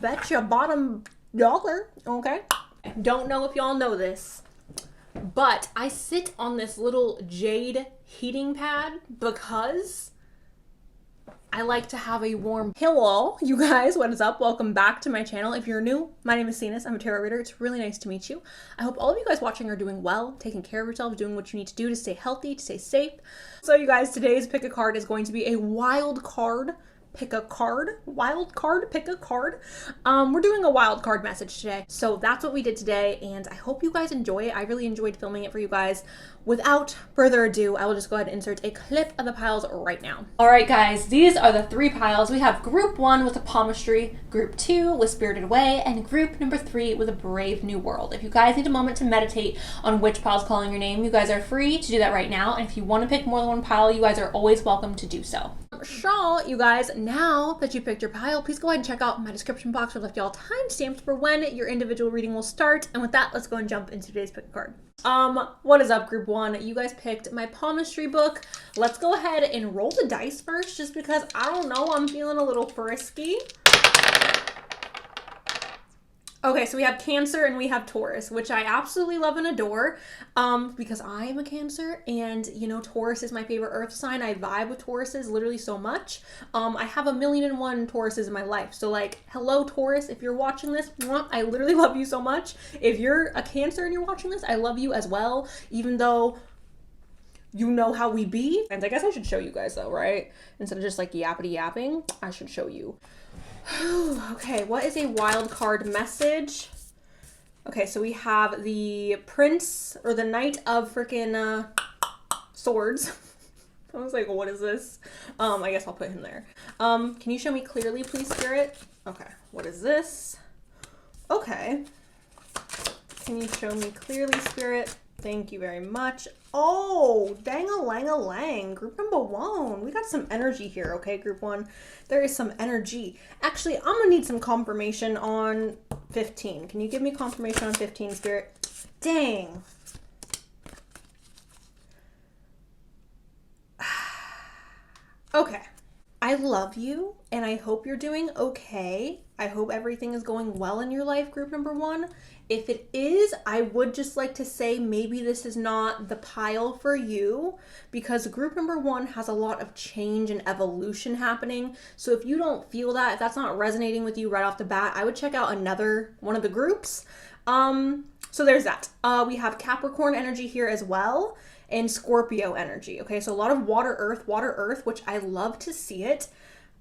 Bet your bottom dollar, okay? Don't know if y'all know this, but I sit on this little jade heating pad because I like to have a warm... Hello, you guys, what is up? Welcome back to my channel. If you're new, my name is Cenus. I'm a tarot reader. It's really nice to meet you. I hope all of you guys watching are doing well, taking care of yourselves, doing what you need to do to stay healthy, to stay safe. So you guys, today's pick a card is going to be a wild card. Pick a card, wild card, pick a card. We're doing a wild card message today. So that's what we did today, and I hope you guys enjoy it. I really enjoyed filming it for you guys. Without further ado, I will just go ahead and insert a clip of the piles right now. All right, guys, these are the three piles. We have group 1 with a palmistry, group 2 with Spirited Away, and group number 3 with a Brave New World. If you guys need a moment to meditate on which pile's calling your name, you guys are free to do that right now. And if you want to pick more than one pile, you guys are always welcome to do so. So, you guys, now that you picked your pile, please go ahead and check out my description box where I left y'all timestamps for when your individual reading will start. And with that, let's go and jump into today's pick a card. What is up, group 1? You guys picked my palmistry book. Let's go ahead and roll the dice first, just because I don't know, I'm feeling a little frisky. Okay, so we have Cancer and we have Taurus, which I absolutely love and adore, because I am a Cancer, and, you know, Taurus is my favorite earth sign. I vibe with Tauruses literally so much. I have 1,000,001 Tauruses in my life, so, like, hello, Taurus, if you're watching this, I literally love you so much. If you're a Cancer and you're watching this, I love you as well, even though you know how we be. And I guess I should show you guys, though, right? Instead of just, like, yappity yapping, I should show you. Okay, what is a wild card message? Okay, so we have the Prince, or the Knight of freaking Swords. I was like, what is this? I guess I'll put him there. Can you show me clearly, please, Spirit? Okay, what is this? Okay. Can you show me clearly, Spirit? Thank you very much. Oh, dang-a-lang-a-lang. Group number 1. We got some energy here, okay, group 1? There is some energy. Actually, I'm going to need some confirmation on 15. Can you give me confirmation on 15, Spirit? Dang. Okay. I love you, and I hope you're doing okay. I hope everything is going well in your life, group number 1. If it is, I would just like to say maybe this is not the pile for you, because group number 1 has a lot of change and evolution happening. So if you don't feel that, if that's not resonating with you right off the bat, I would check out another one of the groups. So there's that. We have Capricorn energy here as well, and Scorpio energy. Okay, so a lot of water, earth, which I love to see it.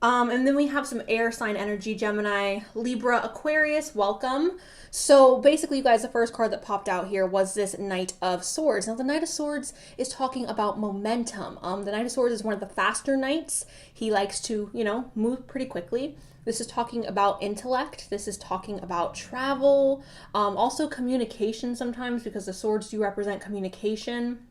And then we have some air sign energy, Gemini, Libra, Aquarius, welcome. So basically, you guys, the first card that popped out here was this Knight of Swords. Now, the Knight of Swords is talking about momentum. The Knight of Swords is one of the faster knights. He likes to, you know, move pretty quickly. This is talking about intellect. This is talking about travel. Also communication sometimes, because the swords do represent communication.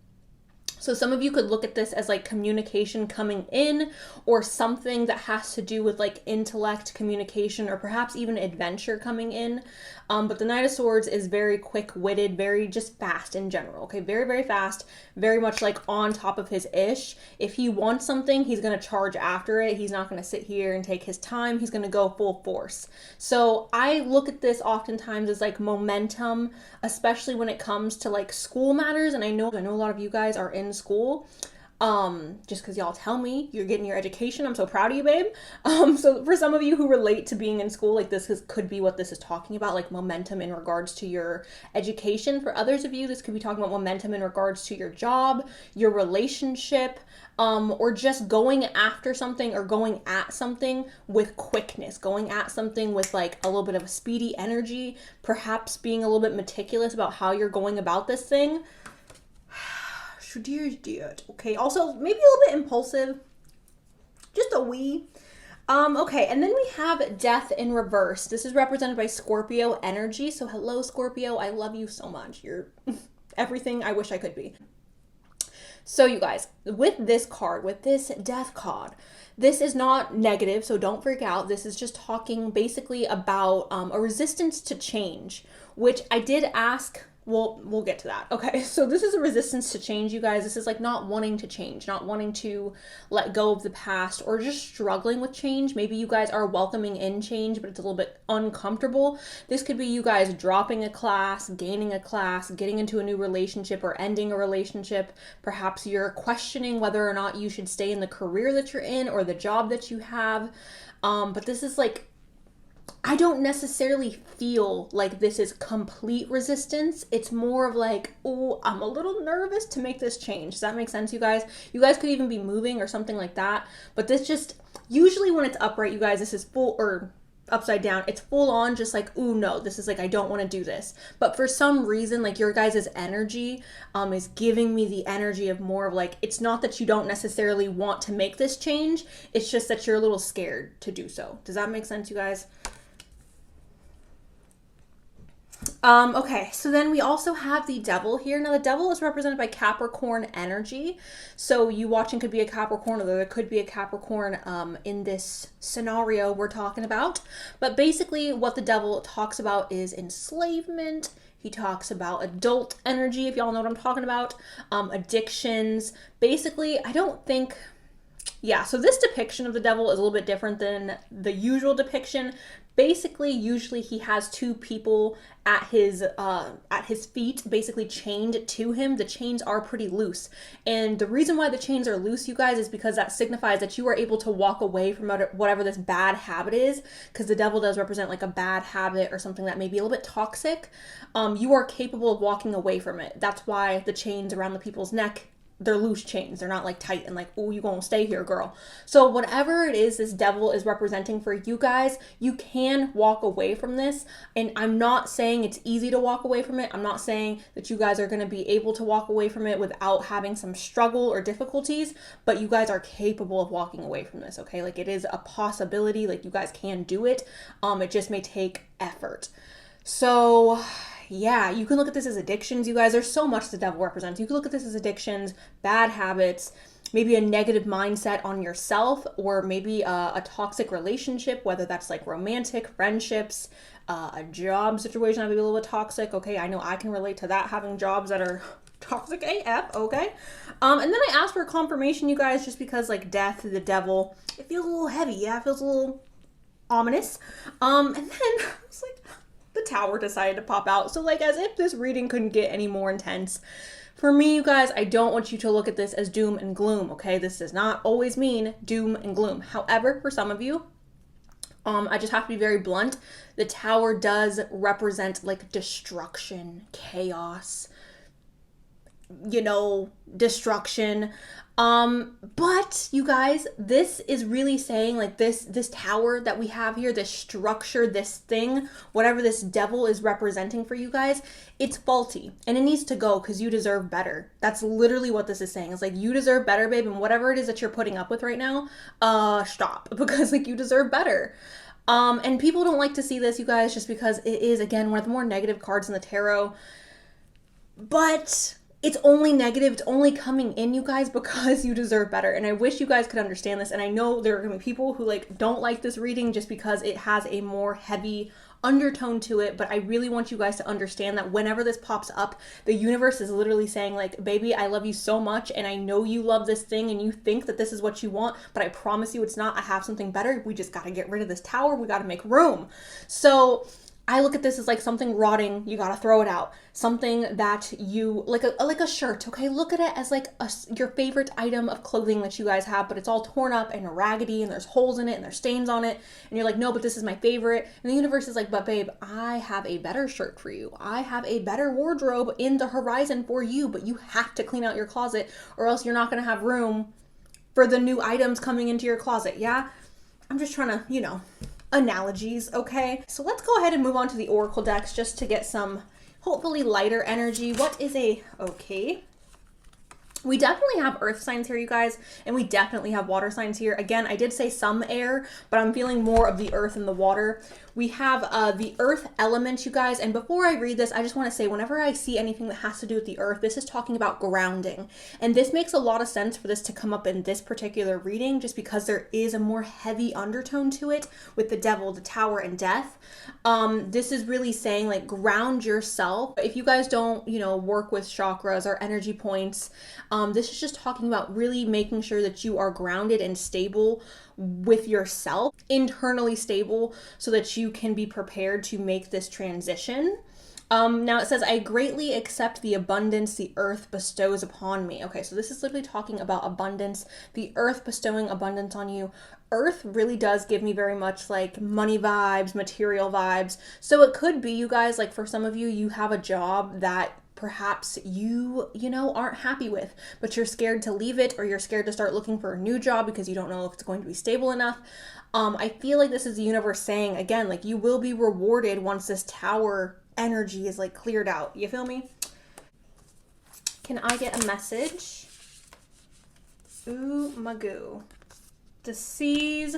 So some of you could look at this as like communication coming in, or something that has to do with like intellect, communication, or perhaps even adventure coming in. But the Knight of Swords is very quick-witted, very just fast in general, okay? Very, very fast, very much like on top of his ish. If he wants something, he's going to charge after it. He's not going to sit here and take his time. He's going to go full force. So I look at this oftentimes as like momentum, especially when it comes to like school matters. And I know a lot of you guys are in school. Just because y'all tell me you're getting your education. I'm so proud of you, babe. So for some of you who relate to being in school, like could be what this is talking about, like momentum in regards to your education. For others of you, this could be talking about momentum in regards to your job, your relationship, or just going after something or going at something with quickness, going at something with like a little bit of a speedy energy, perhaps being a little bit meticulous about how you're going about this thing. Okay, also maybe a little bit impulsive, just a wee. Okay, and then we have Death in reverse. This is represented by Scorpio energy. So hello, Scorpio, I love you so much. You're everything I wish I could be. So you guys, with this card, with this Death card, this is not negative, so don't freak out. This is just talking basically about a resistance to change, which I did ask we'll get to that. Okay, so this is a resistance to change, you guys. This is like not wanting to change, not wanting to let go of the past, or just struggling with change. Maybe you guys are welcoming in change, but it's a little bit uncomfortable. This could be you guys dropping a class, gaining a class, getting into a new relationship, or ending a relationship. Perhaps you're questioning whether or not you should stay in the career that you're in or the job that you have. But this is like, I don't necessarily feel like this is complete resistance. It's more of like, oh, I'm a little nervous to make this change. Does that make sense, you guys? You guys could even be moving or something like that. But this just, usually when it's upright, you guys, this is full, or upside down, it's full on just like, oh no, this is like, I don't want to do this. But for some reason, like your guys' energy is giving me the energy of more of like, it's not that you don't necessarily want to make this change. It's just that you're a little scared to do so. Does that make sense, you guys? Okay, so then we also have the devil here. Now the devil is represented by Capricorn energy. So you watching could be a Capricorn, or there could be a Capricorn in this scenario we're talking about. But basically what the devil talks about is enslavement. He talks about adult energy, if y'all know what I'm talking about. Addictions. Basically, I don't think... Yeah, so this depiction of the devil is a little bit different than the usual depiction. Basically, usually he has two people at his feet, basically chained to him. The chains are pretty loose. And the reason why the chains are loose, you guys, is because that signifies that you are able to walk away from whatever this bad habit is, because the devil does represent like a bad habit or something that may be a little bit toxic. You are capable of walking away from it. That's why the chains around the people's neck, they're loose chains. They're not like tight and like, oh, you gonna stay here, girl. So whatever it is this devil is representing for you guys, you can walk away from this. And I'm not saying it's easy to walk away from it. I'm not saying that you guys are gonna be able to walk away from it without having some struggle or difficulties, but you guys are capable of walking away from this, okay? Like it is a possibility, like you guys can do it. It just may take effort. So yeah, you can look at this as addictions, you guys. There's so much the devil represents. You can look at this as addictions, bad habits, maybe a negative mindset on yourself, or maybe a toxic relationship, whether that's like romantic, friendships, a job situation that may be a little bit toxic. Okay, I know I can relate to that, having jobs that are toxic AF, okay? And then I asked for confirmation, you guys, just because like death, the devil, it feels a little heavy. Yeah, it feels a little ominous. And then I was like, the tower decided to pop out. So like, as if this reading couldn't get any more intense. For me, you guys, I don't want you to look at this as doom and gloom, okay? This does not always mean doom and gloom. However, for some of you, I just have to be very blunt. The tower does represent like destruction, chaos, you know, destruction. But you guys, this is really saying like this tower that we have here, this structure, this thing, whatever this devil is representing for you guys, it's faulty and it needs to go because you deserve better. That's literally what this is saying. It's like, you deserve better, babe. And whatever it is that you're putting up with right now, stop, because like you deserve better. And people don't like to see this, you guys, just because it is, again, one of the more negative cards in the tarot. But it's only negative. It's only coming in, you guys, because you deserve better. And I wish you guys could understand this. And I know there are going to be people who like don't like this reading just because it has a more heavy undertone to it. But I really want you guys to understand that whenever this pops up, the universe is literally saying like, baby, I love you so much. And I know you love this thing and you think that this is what you want, but I promise you it's not. I have something better. We just got to get rid of this tower. We got to make room. So I look at this as like something rotting, you gotta throw it out. Something that you, like a shirt, okay? Look at it as like your favorite item of clothing that you guys have, but it's all torn up and raggedy and there's holes in it and there's stains on it. And you're like, no, but this is my favorite. And the universe is like, but babe, I have a better shirt for you. I have a better wardrobe in the horizon for you, but you have to clean out your closet or else you're not gonna have room for the new items coming into your closet, yeah? I'm just trying to, you know, analogies, okay? So let's go ahead and move on to the oracle decks just to get some hopefully lighter energy. What is a, okay, We definitely have earth signs here, you guys, and we definitely have water signs here. Again, I did say some air, but I'm feeling more of the earth and the water. We have the earth element, you guys, and before I read this, I just want to say whenever I see anything that has to do with the earth, this is talking about grounding. And this makes a lot of sense for this to come up in this particular reading, just because there is a more heavy undertone to it with the devil, the tower, and death. This is really saying like ground yourself. If you guys don't, work with chakras or energy points, this is just talking about really making sure that you are grounded and stable with yourself, internally stable, so that you can be prepared to make this transition. Now it says, I greatly accept the abundance the earth bestows upon me. Okay, so this is literally talking about abundance, the earth bestowing abundance on you. Earth really does give me very much like money vibes, material vibes. So it could be, you guys, like for some of you, you have a job that perhaps you aren't happy with, but you're scared to leave it, or you're scared to start looking for a new job because you don't know if it's going to be stable enough. I feel like this is the universe saying, again, like you will be rewarded once this tower energy is like cleared out. You feel me? Can I get a message? Ooh, magoo. The seas.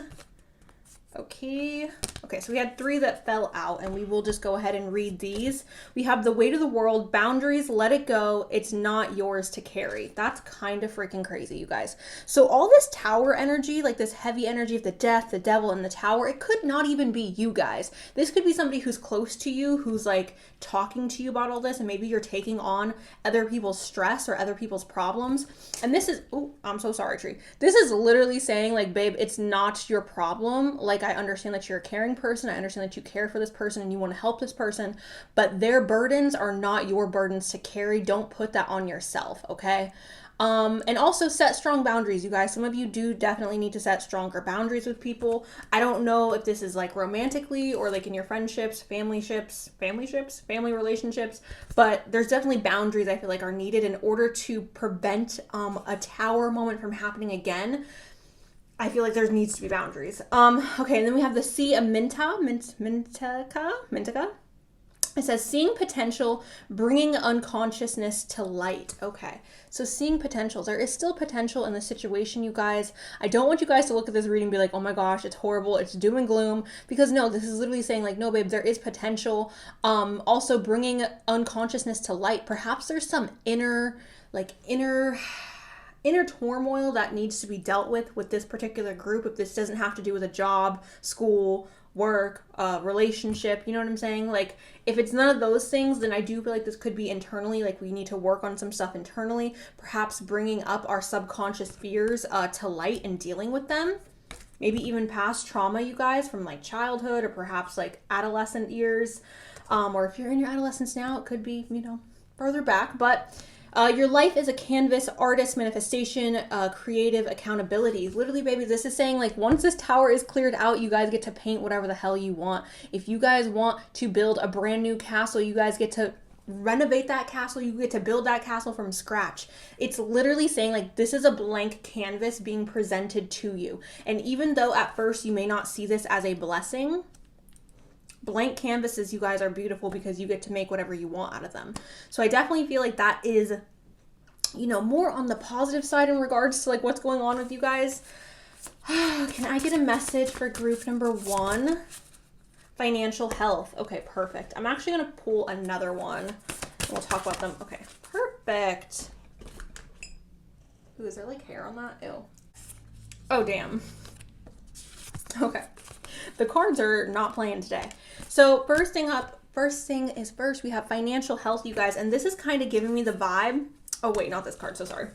Okay, so we had 3 that fell out, and we will just go ahead and read these. We have the weight of the world, boundaries, let it go. It's not yours to carry. That's kind of freaking crazy, you guys. So all this tower energy, like this heavy energy of the death, the devil, and the tower, it could not even be you guys. This could be somebody who's close to you, who's like talking to you about all this, and maybe you're taking on other people's stress or other people's problems. And this is, oh, I'm so sorry, Tree. This is literally saying like, babe, it's not your problem. Like, I understand that you're a caring person. I understand that you care for this person and you want to help this person, but their burdens are not your burdens to carry. Don't put that on yourself, okay? And also set strong boundaries, you guys. Some of you do definitely need to set stronger boundaries with people. I don't know if this is like romantically or like in your friendships, family relationships, but there's definitely boundaries I feel like are needed in order to prevent a tower moment from happening again. I feel like there needs to be boundaries. Okay, and then we have the sea of Mintica. It says, seeing potential, bringing unconsciousness to light. Okay, so seeing potential. There is still potential in the situation, you guys. I don't want you guys to look at this reading and be like, oh my gosh, it's horrible, it's doom and gloom. Because no, this is literally saying like, no, babe, there is potential. Also bringing unconsciousness to light. Perhaps there's some inner turmoil that needs to be dealt with this particular group. If this doesn't have to do with a job, school, work, relationship, you know what I'm saying? Like, if it's none of those things, then I do feel like this could be internally, like we need to work on some stuff internally, perhaps bringing up our subconscious fears to light and dealing with them. Maybe even past trauma, you guys, from like childhood or perhaps like adolescent years. Or if you're in your adolescence now, it could be, further back, but your life is a canvas, artist, manifestation, creative accountability. Literally, baby, this is saying like once this tower is cleared out, you guys get to paint whatever the hell you want. If you guys want to build a brand new castle, you guys get to renovate that castle. You get to build that castle from scratch. It's literally saying like this is a blank canvas being presented to you. And even though at first you may not see this as a blessing, blank canvases, you guys, are beautiful because you get to make whatever you want out of them. So I definitely feel like that is, more on the positive side in regards to like what's going on with you guys. Can I get a message for group number 1? Financial health. Okay, perfect. I'm actually going to pull another one and we'll talk about them. Okay, perfect. Ooh, is there like hair on that? Ew. Oh, damn. Okay. The cards are not playing today. So first thing is first, we have financial health, you guys. And this is kind of giving me the vibe. Oh, wait, not this card. So sorry.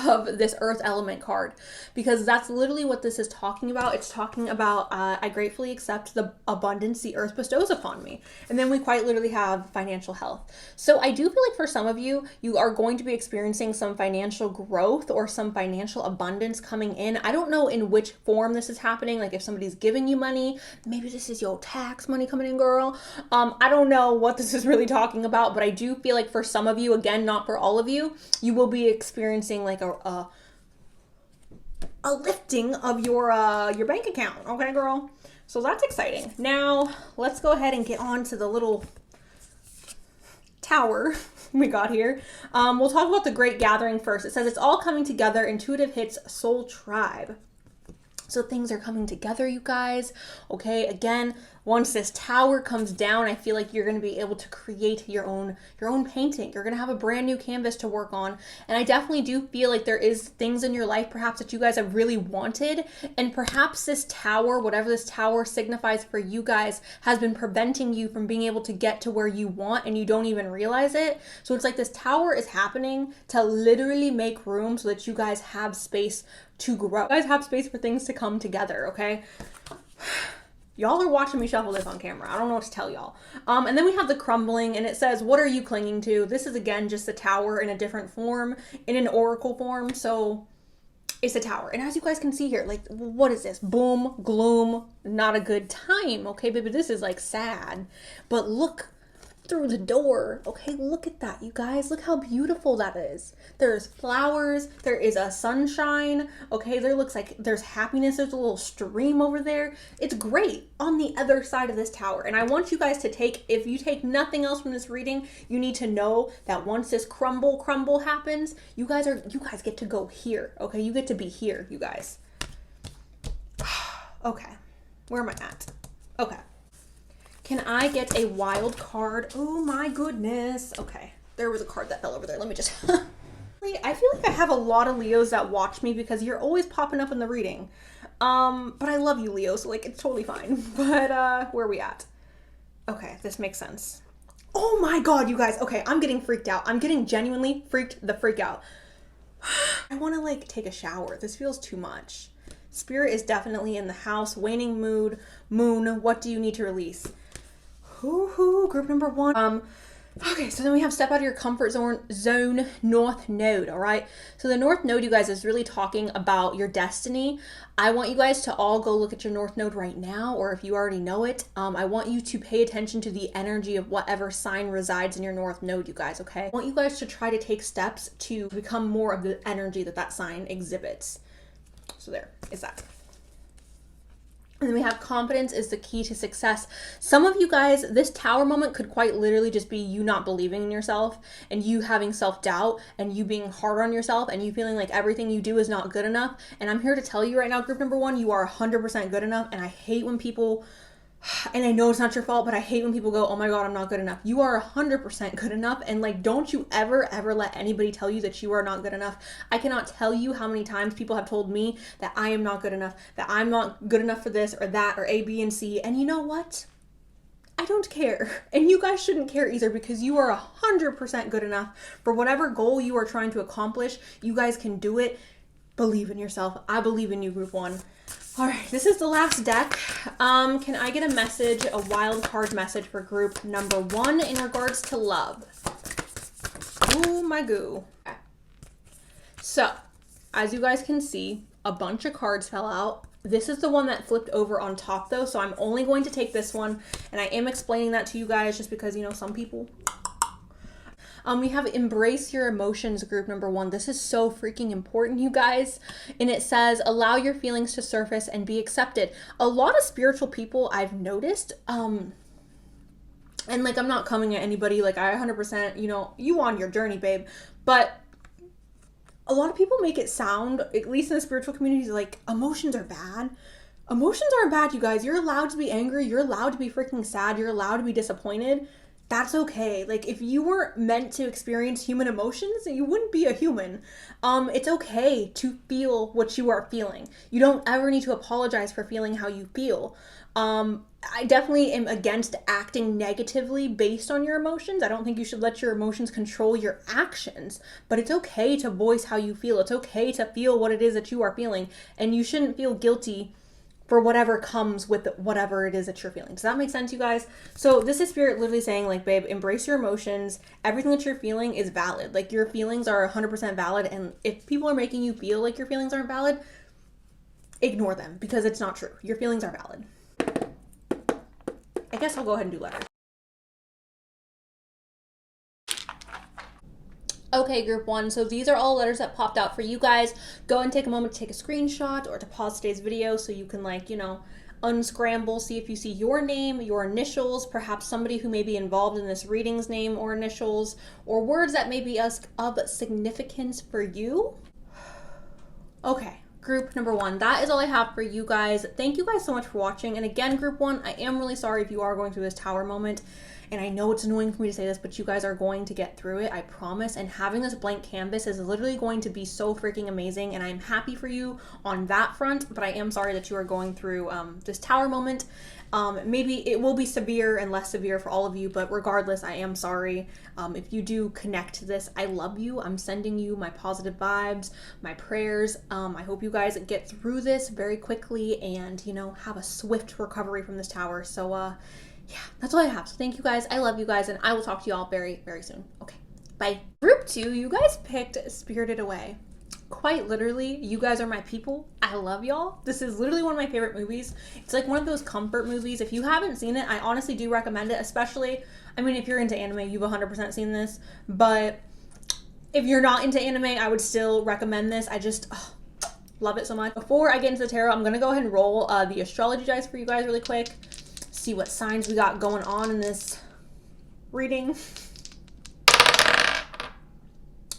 Of this earth element card, because that's literally what this is talking about. It's talking about I gratefully accept the abundance the earth bestows upon me. And then we quite literally have financial health. So I do feel like for some of you, you are going to be experiencing some financial growth or some financial abundance coming in. I don't know in which form this is happening. Like if somebody's giving you money, maybe this is your tax money coming in, girl. I don't know what this is really talking about, but I do feel like for some of you, again, not for all of you, you will be experiencing like a lifting of your bank account. Okay, girl? So that's exciting. Now, let's go ahead and get on to the little tower we got here. We'll talk about the Great Gathering first. It says it's all coming together. Intuitive hits Soul Tribe. So things are coming together, you guys. Okay, again, once this tower comes down, I feel like you're going to be able to create your own painting. You're going to have a brand new canvas to work on. And I definitely do feel like there is things in your life perhaps that you guys have really wanted. And perhaps this tower, whatever this tower signifies for you guys, has been preventing you from being able to get to where you want and you don't even realize it. So it's like this tower is happening to literally make room so that you guys have space to grow. You guys have space for things to come together, okay? Y'all are watching me shuffle this on camera. I don't know what to tell y'all. And then we have the crumbling, and it says, what are you clinging to? This is, again, just a tower in a different form, in an oracle form, so it's a tower. And as you guys can see here, like, what is this? Boom, gloom, not a good time, okay, baby? This is, like, sad. But look through the door, okay? Look at that, you guys. Look how beautiful that is. There's flowers, there is a sunshine, okay? There looks like there's happiness. There's a little stream over there. It's great on the other side of this tower. And I want you guys to take, if you take nothing else from this reading, you need to know that once this crumble happens, you guys get to go here, okay? You get to be here, you guys. Okay, where am I at? Okay. Can I get a wild card? Oh my goodness. Okay, there was a card that fell over there. Let me just... I feel like I have a lot of Leos that watch me because you're always popping up in the reading. But I love you, Leo, so like it's totally fine. But where are we at? Okay, this makes sense. Oh my god, you guys. Okay, I'm getting freaked out. I'm getting genuinely freaked the freak out. I want to like take a shower. This feels too much. Spirit is definitely in the house. Waning mood. Moon. What do you need to release? Group number one. Okay, so then we have step out of your comfort zone, North Node, all right? So the North Node, you guys, is really talking about your destiny. I want you guys to all go look at your North Node right now, or if you already know it, I want you to pay attention to the energy of whatever sign resides in your North Node, you guys, okay? I want you guys to try to take steps to become more of the energy that that sign exhibits. So there is that. And then we have confidence is the key to success. Some of you guys, this tower moment could quite literally just be you not believing in yourself and you having self-doubt and you being hard on yourself and you feeling like everything you do is not good enough. And I'm here to tell you right now, group number one, you are 100% good enough. And I hate when people, and I know it's not your fault, but I hate when people go, oh my God, I'm not good enough. You are 100% good enough. And like, don't you ever let anybody tell you that you are not good enough. I cannot tell you how many times people have told me that I am not good enough, that I'm not good enough for this or that or A, B, and C. And you know what? I don't care. And you guys shouldn't care either because you are 100% good enough for whatever goal you are trying to accomplish. You guys can do it. Believe in yourself. I believe in you, group one. All right, this is the last deck. Can I get a message, a wild card message for group number one in regards to love? Ooh, my goo. Okay. So, as you guys can see, a bunch of cards fell out. This is the one that flipped over on top though, so I'm only going to take this one, and I am explaining that to you guys just because, you know, some people... we have embrace your emotions, group number one. This is so freaking important, you guys. And it says, allow your feelings to surface and be accepted. A lot of spiritual people I've noticed, and like, I'm not coming at anybody, like I 100%, you know, you on your journey, babe. But a lot of people make it sound, at least in the spiritual communities, like emotions are bad. Emotions aren't bad, you guys. You're allowed to be angry. You're allowed to be freaking sad. You're allowed to be disappointed. That's okay. Like, if you weren't meant to experience human emotions, you wouldn't be a human. It's okay to feel what you are feeling. You don't ever need to apologize for feeling how you feel. I definitely am against acting negatively based on your emotions. I don't think you should let your emotions control your actions, but it's okay to voice how you feel. It's okay to feel what it is that you are feeling, and you shouldn't feel guilty for whatever comes with whatever it is that you're feeling. Does that make sense, you guys? So this is Spirit literally saying, like, babe, embrace your emotions. Everything that you're feeling is valid. Like, your feelings are 100% valid. And if people are making you feel like your feelings aren't valid, ignore them because it's not true. Your feelings are valid. I guess I'll go ahead and do letters. Okay, group one, so these are all letters that popped out for you guys. Go and take a moment to take a screenshot or to pause today's video so you can, like, you know, unscramble, see if you see your name, your initials, perhaps somebody who may be involved in this reading's name or initials, or words that may be of significance for you. Okay, group number 1, that is all I have for you guys. Thank you guys so much for watching. And again, group 1, I am really sorry if you are going through this tower moment. And I know it's annoying for me to say this, but you guys are going to get through it, I promise. And having this blank canvas is literally going to be so freaking amazing. And I'm happy for you on that front, but I am sorry that you are going through this tower moment. Maybe it will be severe and less severe for all of you, but regardless, I am sorry. If you do connect to this, I love you. I'm sending you my positive vibes, my prayers. I hope you guys get through this very quickly and, you know, have a swift recovery from this tower. So, yeah, that's all I have. So thank you guys. I love you guys, and I will talk to you all very, very soon. Okay, bye. Group 2, you guys picked Spirited Away. Quite literally, you guys are my people. I love y'all. This is literally one of my favorite movies. It's like one of those comfort movies. If you haven't seen it, I honestly do recommend it, especially, I mean, if you're into anime, you've 100% seen this, but if you're not into anime, I would still recommend this. I just love it so much. Before I get into the tarot, I'm going to go ahead and roll the astrology dice for you guys really quick. See what signs we got going on in this reading.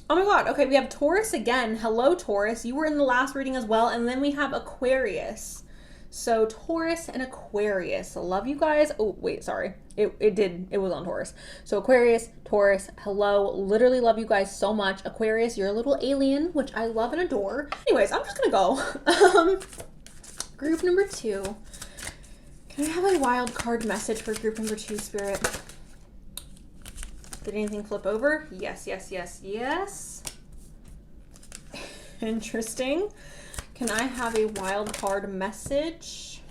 Oh my god, okay, we have Taurus again. Hello, Taurus. You were in the last reading as well. And then we have Aquarius. So Taurus and Aquarius. I love you guys. Oh, wait, sorry. It was on Taurus. So Aquarius, Taurus, hello. Literally love you guys so much. Aquarius, you're a little alien, which I love and adore. Anyways, I'm just gonna go. Group number 2. Can I have a wild card message for group number 2, Spirit? Did anything flip over? Yes, yes, yes, yes. Interesting. Can I have a wild card message?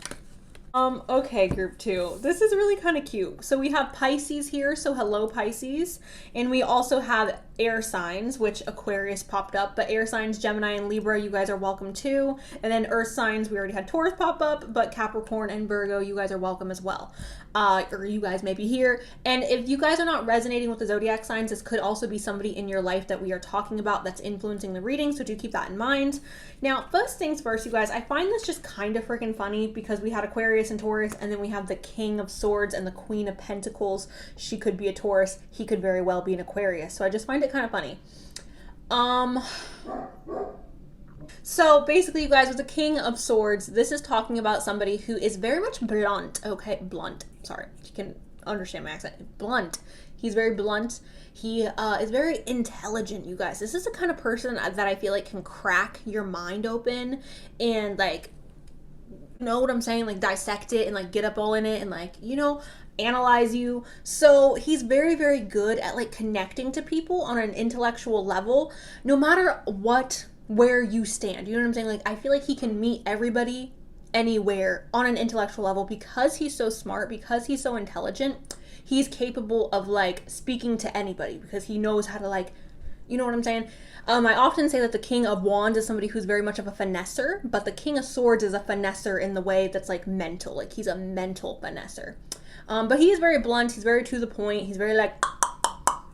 Okay, group 2. This is really kind of cute. So we have Pisces here, so hello Pisces. And we also have air signs, which Aquarius popped up, but air signs, Gemini and Libra, you guys are welcome too. And then earth signs, we already had Taurus pop up, but Capricorn and Virgo, you guys are welcome as well. Or you guys may be here. And if you guys are not resonating with the zodiac signs, this could also be somebody in your life that we are talking about that's influencing the reading, so do keep that in mind. Now, first things first, you guys, I find this just kind of freaking funny because we had Aquarius and Taurus, and then we have the King of Swords and the Queen of Pentacles. She could be a Taurus, he could very well be an Aquarius. So I just find it kind of funny. So basically, you guys, with the King of Swords, this is talking about somebody who is very much blunt, okay? Blunt. Sorry, you can understand my accent. Blunt. He's very blunt. He is very intelligent, you guys. This is the kind of person that I feel like can crack your mind open and, like, you know what I'm saying? Like, dissect it and, like, get up all in it and, like, you know, analyze you. So he's very, very good at, like, connecting to people on an intellectual level, no matter where you stand. You know what I'm saying? Like, I feel like he can meet everybody anywhere on an intellectual level because he's so smart, because he's so intelligent. He's capable of, like, speaking to anybody because he knows how to, like, you know what I'm saying? I often say that the King of Wands is somebody who's very much of a finesser, but the King of Swords is a finesser in the way that's, like, mental. Like, he's a mental finesser. But he is very blunt. He's very to the point. He's very, like,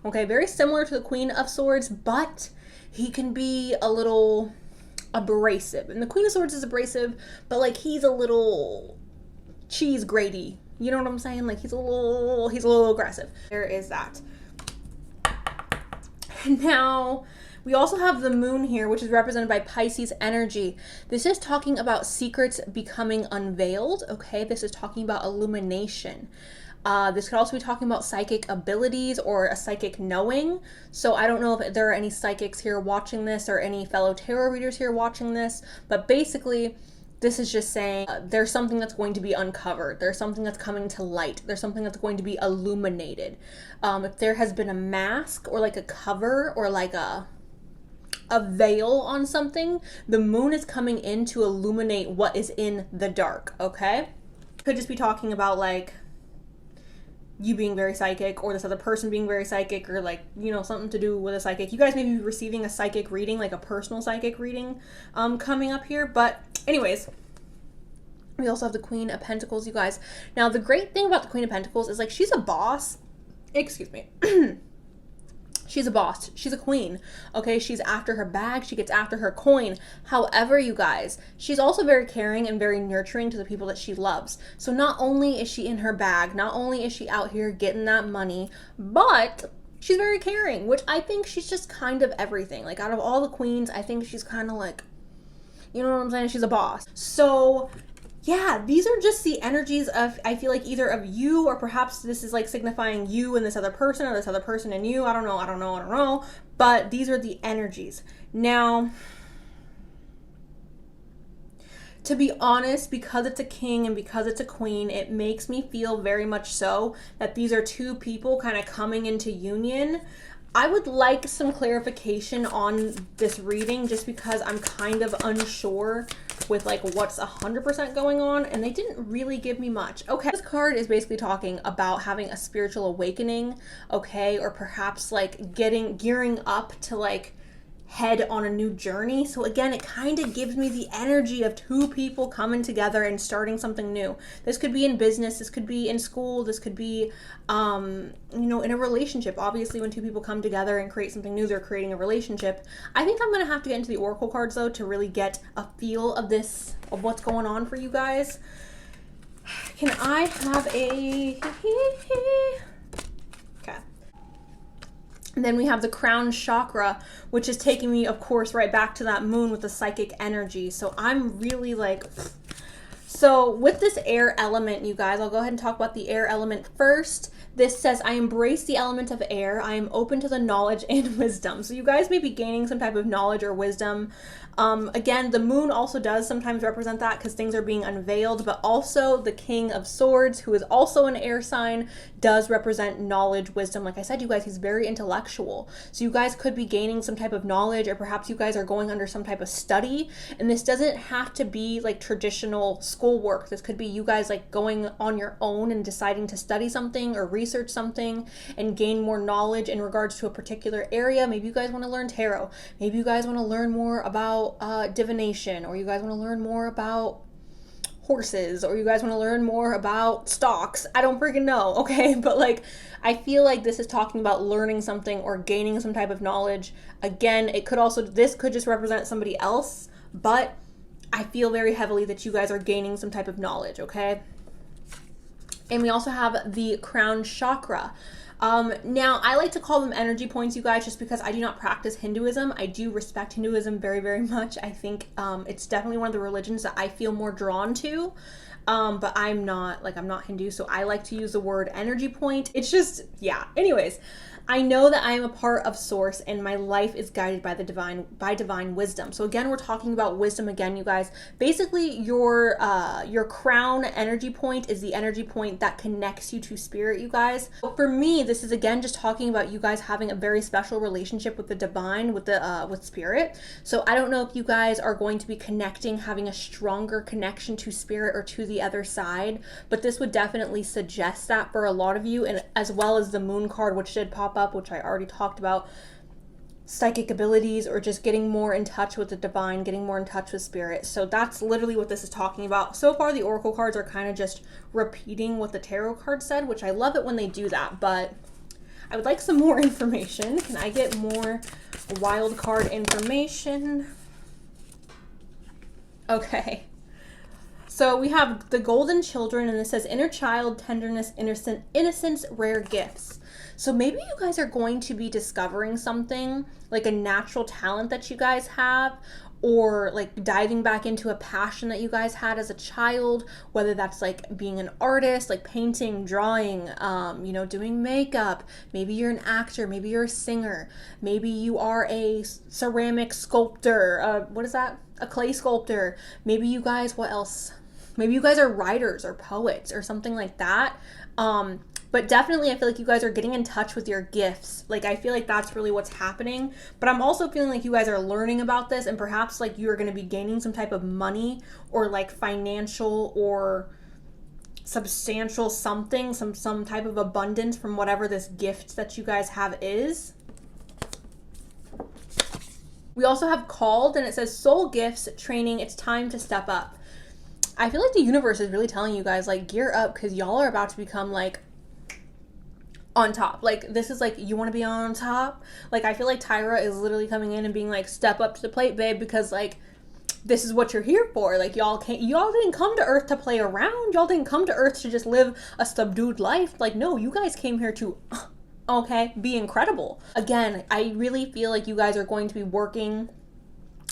okay, very similar to the Queen of Swords, but he can be a little abrasive. And the Queen of Swords is abrasive, but, like, he's a little cheese graty. You know what I'm saying? Like, he's a little aggressive. There is that. Now, we also have the moon here, which is represented by Pisces energy. This is talking about secrets becoming unveiled, okay? This is talking about illumination. This could also be talking about psychic abilities or a psychic knowing. So I don't know if there are any psychics here watching this or any fellow tarot readers here watching this, but basically, this is just saying there's something that's going to be uncovered. There's something that's coming to light. There's something that's going to be illuminated. If there has been a mask or like a cover or like a veil on something, the moon is coming in to illuminate what is in the dark, okay? Could just be talking about, like, you being very psychic or this other person being very psychic or, like, you know, something to do with a psychic. You guys may be receiving a psychic reading, like a personal psychic reading coming up here. But anyways, we also have the Queen of Pentacles, you guys. Now, the great thing about the Queen of Pentacles is, like, she's a boss. Excuse me. She's a boss. She's a queen. Okay, she's after her bag. She gets after her coin. However, you guys, she's also very caring and very nurturing to the people that she loves. So not only is she in her bag, not only is she out here getting that money, but she's very caring, which I think she's just kind of everything. Like, out of all the queens, I think she's kind of like, you know what I'm saying? She's a boss. So yeah, these are just the energies of, I feel like, either of you, or perhaps this is like signifying you and this other person, or this other person and you. I don't know. But these are the energies. Now, to be honest, because it's a king and because it's a queen, it makes me feel very much so that these are two people kind of coming into union. I would like some clarification on this reading, just because I'm kind of unsure with like what's 100% going on, and they didn't really give me much. Okay, this card is basically talking about having a spiritual awakening, okay, or perhaps like gearing up to like head on a new journey. So again, it kind of gives me the energy of two people coming together and starting something new. This could be in business, this could be in school, this could be you know, in a relationship. Obviously, when two people come together and create something new, they're creating a relationship. I think I'm gonna have to get into the oracle cards though to really get a feel of this, of what's going on for you guys. Can I have a okay. And then we have the crown chakra, which is taking me, of course, right back to that moon with the psychic energy. So I'm really like, so with this air element, you guys, I'll go ahead and talk about the air element first. This says, I embrace the element of air. I am open to the knowledge and wisdom. So you guys may be gaining some type of knowledge or wisdom. Again, the moon also does sometimes represent that because things are being unveiled, but also the King of Swords, who is also an air sign, does represent knowledge, wisdom. Like I said, you guys, he's very intellectual. So you guys could be gaining some type of knowledge, or perhaps you guys are going under some type of study. And this doesn't have to be like traditional schoolwork. This could be you guys like going on your own and deciding to study something or research something and gain more knowledge in regards to a particular area. Maybe you guys want to learn tarot. Maybe you guys want to learn more about divination, or you guys want to learn more about horses, or you guys want to learn more about stocks. I don't freaking know, okay? But like, I feel like this is talking about learning something or gaining some type of knowledge. Again, it could also, this could just represent somebody else, but I feel very heavily that you guys are gaining some type of knowledge, okay? And we also have the crown chakra. Now, I like to call them energy points, you guys, just because I do not practice Hinduism. I do respect Hinduism very, very much. I think it's definitely one of the religions that I feel more drawn to. But I'm not Hindu, so I like to use the word energy point. It's just, yeah. Anyways, I know that I am a part of source and my life is guided by the divine wisdom. So again, we're talking about wisdom again, you guys. Basically, your crown energy point is the energy point that connects you to spirit, you guys. So for me, this is again just talking about you guys having a very special relationship with the divine, with spirit. So I don't know if you guys are going to be connecting, having a stronger connection to spirit or to the other side, but this would definitely suggest that for a lot of you, and as well as the moon card, which did pop up, which I already talked about, psychic abilities or just getting more in touch with the divine, getting more in touch with spirit. So that's literally what this is talking about. So far, the oracle cards are kind of just repeating what the tarot card said, which I love it when they do that, but I would like some more information. Can I get more wild card information? Okay. So we have the golden children, and it says inner child, tenderness, innocence, rare gifts. So maybe you guys are going to be discovering something, like a natural talent that you guys have, or like diving back into a passion that you guys had as a child, whether that's like being an artist, like painting, drawing, you know, doing makeup. Maybe you're an actor, maybe you're a singer, maybe you are a ceramic sculptor, what is that? A clay sculptor. Maybe you guys, what else? Maybe you guys are writers or poets or something like that. But definitely I feel like you guys are getting in touch with your gifts. Like, I feel like that's really what's happening. But I'm also feeling like you guys are learning about this, and perhaps like you're going to be gaining some type of money or like financial or substantial something, some type of abundance from whatever this gift that you guys have is. We also have called, and it says soul gifts, training, it's time to step up. I feel like the universe is really telling you guys, like, gear up, because y'all are about to become like on top. Like, this is like, you want to be on top? Like, I feel like Tyra is literally coming in and being like, step up to the plate, babe, because like, this is what you're here for. Like, y'all didn't come to Earth to play around. Y'all didn't come to Earth to just live a subdued life. Like, no, you guys came here to, okay, be incredible. Again, I really feel like you guys are going to be working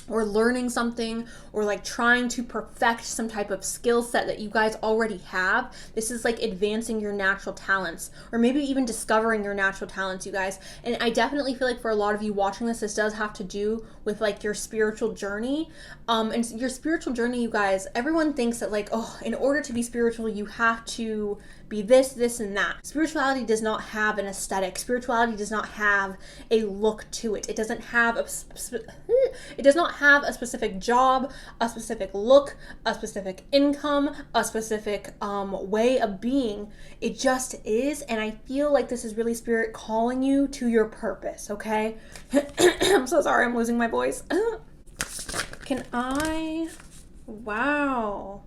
or learning something, or like trying to perfect some type of skill set that you guys already have. This is like advancing your natural talents, or maybe even discovering your natural talents, you guys. And I definitely feel like for a lot of you watching this does have to do with like your spiritual journey. And your spiritual journey, you guys, everyone thinks that like, oh, in order to be spiritual, you have to be this, and that. Spirituality does not have an aesthetic. Spirituality does not have a look to it. It does not have a specific job, a specific look, a specific income, a specific way of being. It just is, and I feel like this is really Spirit calling you to your purpose, okay? I'm so sorry, I'm losing my voice. Can I? Wow.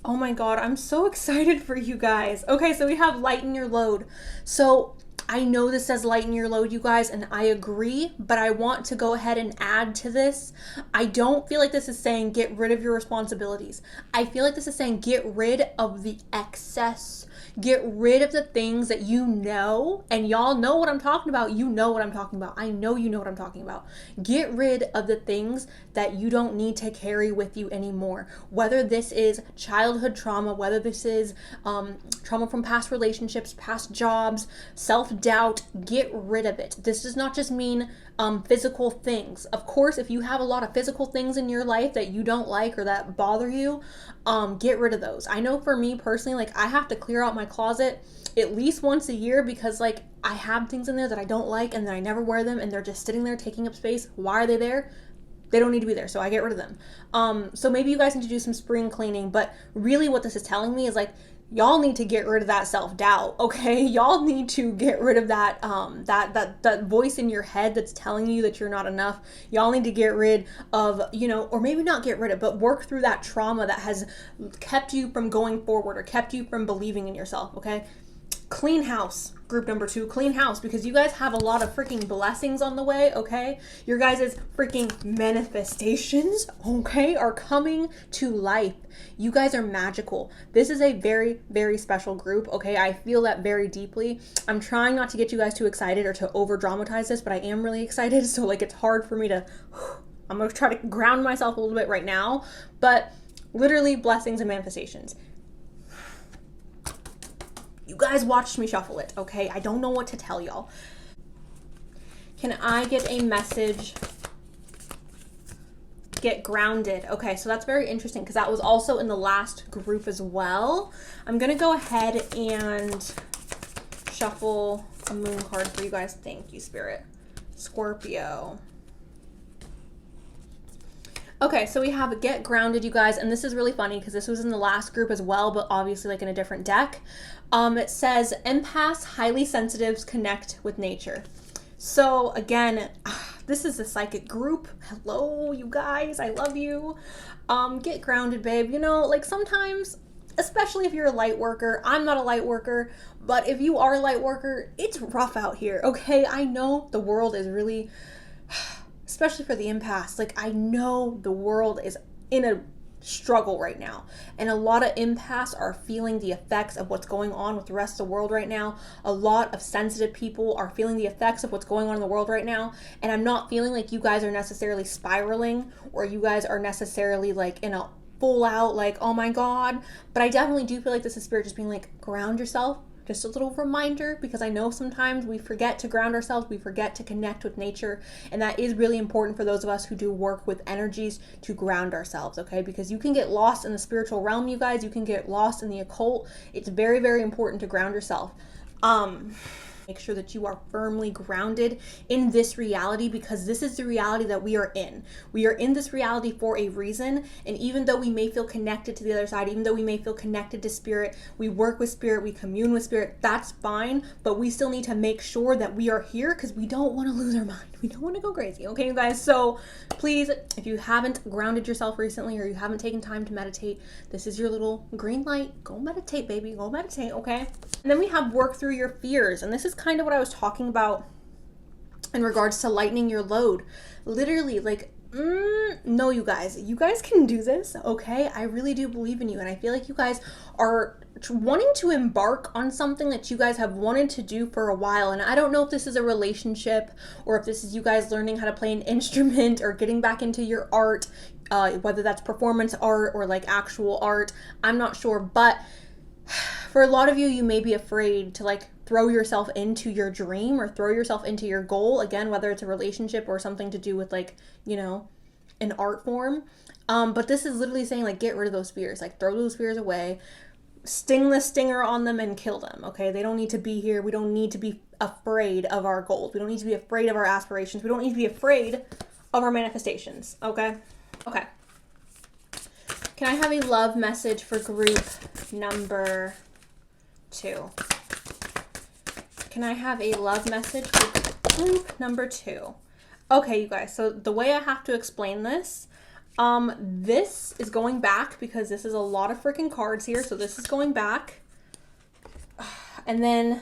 Oh my god, I'm so excited for you guys. Okay, so we have lighten your load. So I know this says lighten your load, you guys, and I agree, but I want to go ahead and add to this. I don't feel like this is saying get rid of your responsibilities. I feel like this is saying get rid of the excess. Get rid of the things that you know, and y'all know what I'm talking about. You know what I'm talking about. I know you know what I'm talking about. Get rid of the things that you don't need to carry with you anymore. Whether this is childhood trauma, whether this is trauma from past relationships, past jobs, self-doubt, get rid of it. This does not just mean physical things. Of course, if you have a lot of physical things in your life that you don't like or that bother you, get rid of those. I know for me personally, like I have to clear out my closet at least once a year because like I have things in there that I don't like and then I never wear them and they're just sitting there taking up space. Why are they there? They don't need to be there, so I get rid of them. So maybe you guys need to do some spring cleaning, but really what this is telling me is like, y'all need to get rid of that self-doubt, okay? Y'all need to get rid of that that voice in your head that's telling you that you're not enough. Y'all need to get rid of, or maybe not get rid of, but work through that trauma that has kept you from going forward or kept you from believing in yourself, okay? Clean house, group number 2, clean house, because you guys have a lot of freaking blessings on the way, okay? Your guys' freaking manifestations, okay, are coming to life. You guys are magical. This is a very, very special group, okay? I feel that very deeply. I'm trying not to get you guys too excited or to over dramatize this, but I am really excited, so like it's hard for me to, I'm gonna try to ground myself a little bit right now, but literally blessings and manifestations. You guys watched me shuffle it, okay? I don't know what to tell y'all. Can I get a message? Get grounded. Okay, so that's very interesting because that was also in the last group as well. I'm going to go ahead and shuffle a moon card for you guys. Thank you, Spirit. Scorpio. Okay, so we have Get Grounded, you guys, and this is really funny because this was in the last group as well, but obviously like in a different deck. It says, empaths, highly sensitives connect with nature. So again, this is a psychic group. Hello, you guys, I love you. Get grounded, babe. Like sometimes, especially if you're a light worker, I'm not a light worker, but if you are a light worker, it's rough out here, okay? I know the world is really... especially for the empaths, like I know the world is in a struggle right now, and a lot of empaths are feeling the effects of what's going on with the rest of the world right now. A lot of sensitive people are feeling the effects of what's going on in the world right now, and I'm not feeling like you guys are necessarily spiraling or you guys are necessarily like in a full out like, oh my god, but I definitely do feel like this is Spirit just being like, ground yourself. Just a little reminder, because I know sometimes we forget to ground ourselves, we forget to connect with nature, and that is really important for those of us who do work with energies to ground ourselves, okay? Because you can get lost in the spiritual realm, you guys, you can get lost in the occult. It's very, very important to ground yourself. Make sure that you are firmly grounded in this reality, because this is the reality that we are in. We are in this reality for a reason. And even though we may feel connected to the other side, even though we may feel connected to spirit, we work with spirit, we commune with spirit, that's fine. But we still need to make sure that we are here, because we don't want to lose our mind. We don't want to go crazy. Okay, you guys? So please, if you haven't grounded yourself recently, or you haven't taken time to meditate, this is your little green light. Go meditate, baby. Go meditate, okay? And then we have work through your fears. And this is kind of what I was talking about in regards to lightening your load. Literally, like, no, you guys can do this, okay? I really do believe in you. And I feel like you guys are wanting to embark on something that you guys have wanted to do for a while. And I don't know if this is a relationship, or if this is you guys learning how to play an instrument, or getting back into your art, whether that's performance art or like actual art. I'm not sure. But for a lot of you, you may be afraid to like throw yourself into your dream, or throw yourself into your goal. Again, whether it's a relationship or something to do with like, you know, an art form. But this is literally saying like, get rid of those fears, like throw those fears away, sting the stinger on them and kill them. Okay. They don't need to be here. We don't need to be afraid of our goals. We don't need to be afraid of our aspirations. We don't need to be afraid of our manifestations. Okay. Okay. Can I have a love message for group number 2? Can I have a love message for group number 2? Okay, you guys, so the way I have to explain this, this is going back, because this is a lot of freaking cards here. So this is going back. And then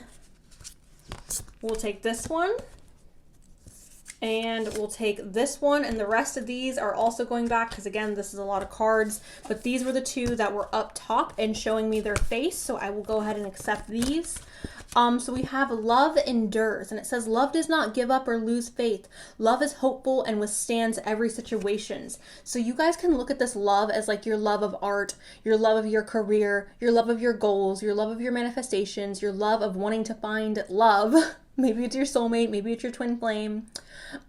we'll take this one. And we'll take this one, and the rest of these are also going back, because again, this is a lot of cards, but these were the 2 that were up top and showing me their face. So I will go ahead and accept these. So we have love endures, and it says love does not give up or lose faith. Love is hopeful and withstands every situations. So you guys can look at this love as like your love of art, your love of your career, your love of your goals, your love of your manifestations, your love of wanting to find love. Maybe it's your soulmate, maybe it's your twin flame.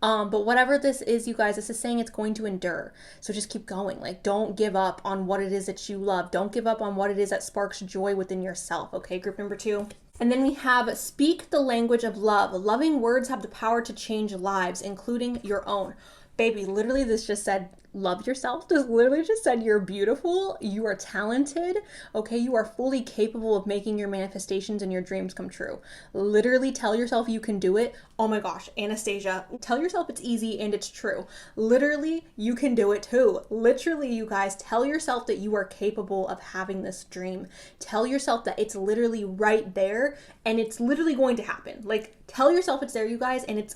But whatever this is, you guys, this is saying it's going to endure. So just keep going. Like, don't give up on what it is that you love. Don't give up on what it is that sparks joy within yourself. Okay, group number 2. And then we have speak the language of love. Loving words have the power to change lives, including your own. Baby, literally this just said love yourself. This literally just said you're beautiful, you are talented, okay? You are fully capable of making your manifestations and your dreams come true. Literally tell yourself you can do it. Oh my gosh, Anastasia, tell yourself it's easy and it's true. Literally, you can do it too. Literally, you guys, tell yourself that you are capable of having this dream. Tell yourself that it's literally right there and it's literally going to happen. Like, tell yourself it's there, you guys, and it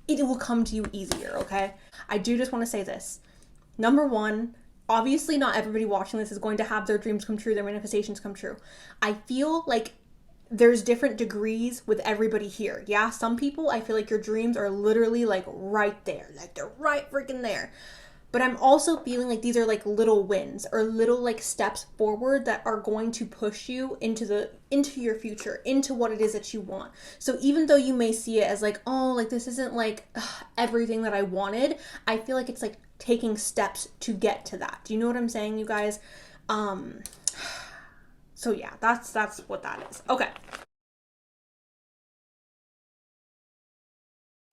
will come to you easier, okay? I do just want to say this. Number 1, obviously not everybody watching this is going to have their dreams come true, their manifestations come true. I feel like there's different degrees with everybody here. Yeah, some people, I feel like your dreams are literally like right there. Like they're right freaking there. But I'm also feeling like these are like little wins, or little like steps forward that are going to push you into your future, into what it is that you want. So even though you may see it as like, oh, like this isn't like everything that I wanted, I feel like it's like taking steps to get to that. Do you know what I'm saying, you guys? So yeah, that's what that is. Okay.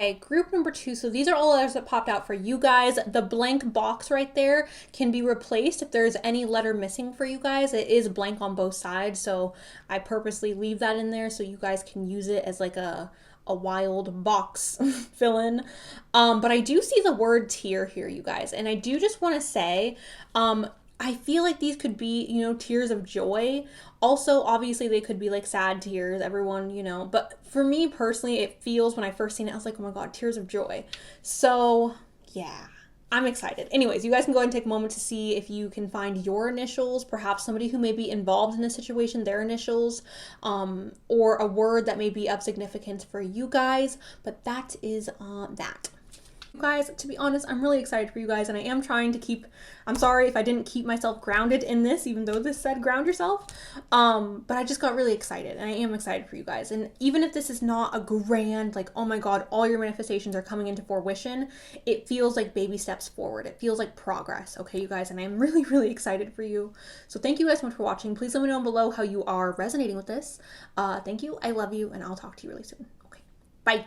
Okay, group number 2. So these are all letters that popped out for you guys. The blank box right there can be replaced if there's any letter missing for you guys. It is blank on both sides, so I purposely leave that in there so you guys can use it as like a wild box fill in. But I do see the word tear here, you guys, and I do just want to say, I feel like these could be, you know, tears of joy. Also, obviously, they could be like sad tears, everyone, you know. But for me personally, it feels, when I first seen it, I was like, oh my God, tears of joy. So, yeah, I'm excited. Anyways, you guys can go ahead and take a moment to see if you can find your initials, perhaps somebody who may be involved in this situation, their initials, or a word that may be of significance for you guys. But that is that. Guys, to be honest, I'm really excited for you guys, and I am trying to keep, I'm sorry if I didn't keep myself grounded in this, even though this said ground yourself, but I just got really excited, and I am excited for you guys. And even if this is not a grand, like, oh my God, all your manifestations are coming into fruition, it feels like baby steps forward. It feels like progress, okay, you guys, and I'm really, really excited for you. So thank you guys so much for watching. Please let me know below how you are resonating with this. Thank you, I love you, and I'll talk to you really soon. Okay. Bye.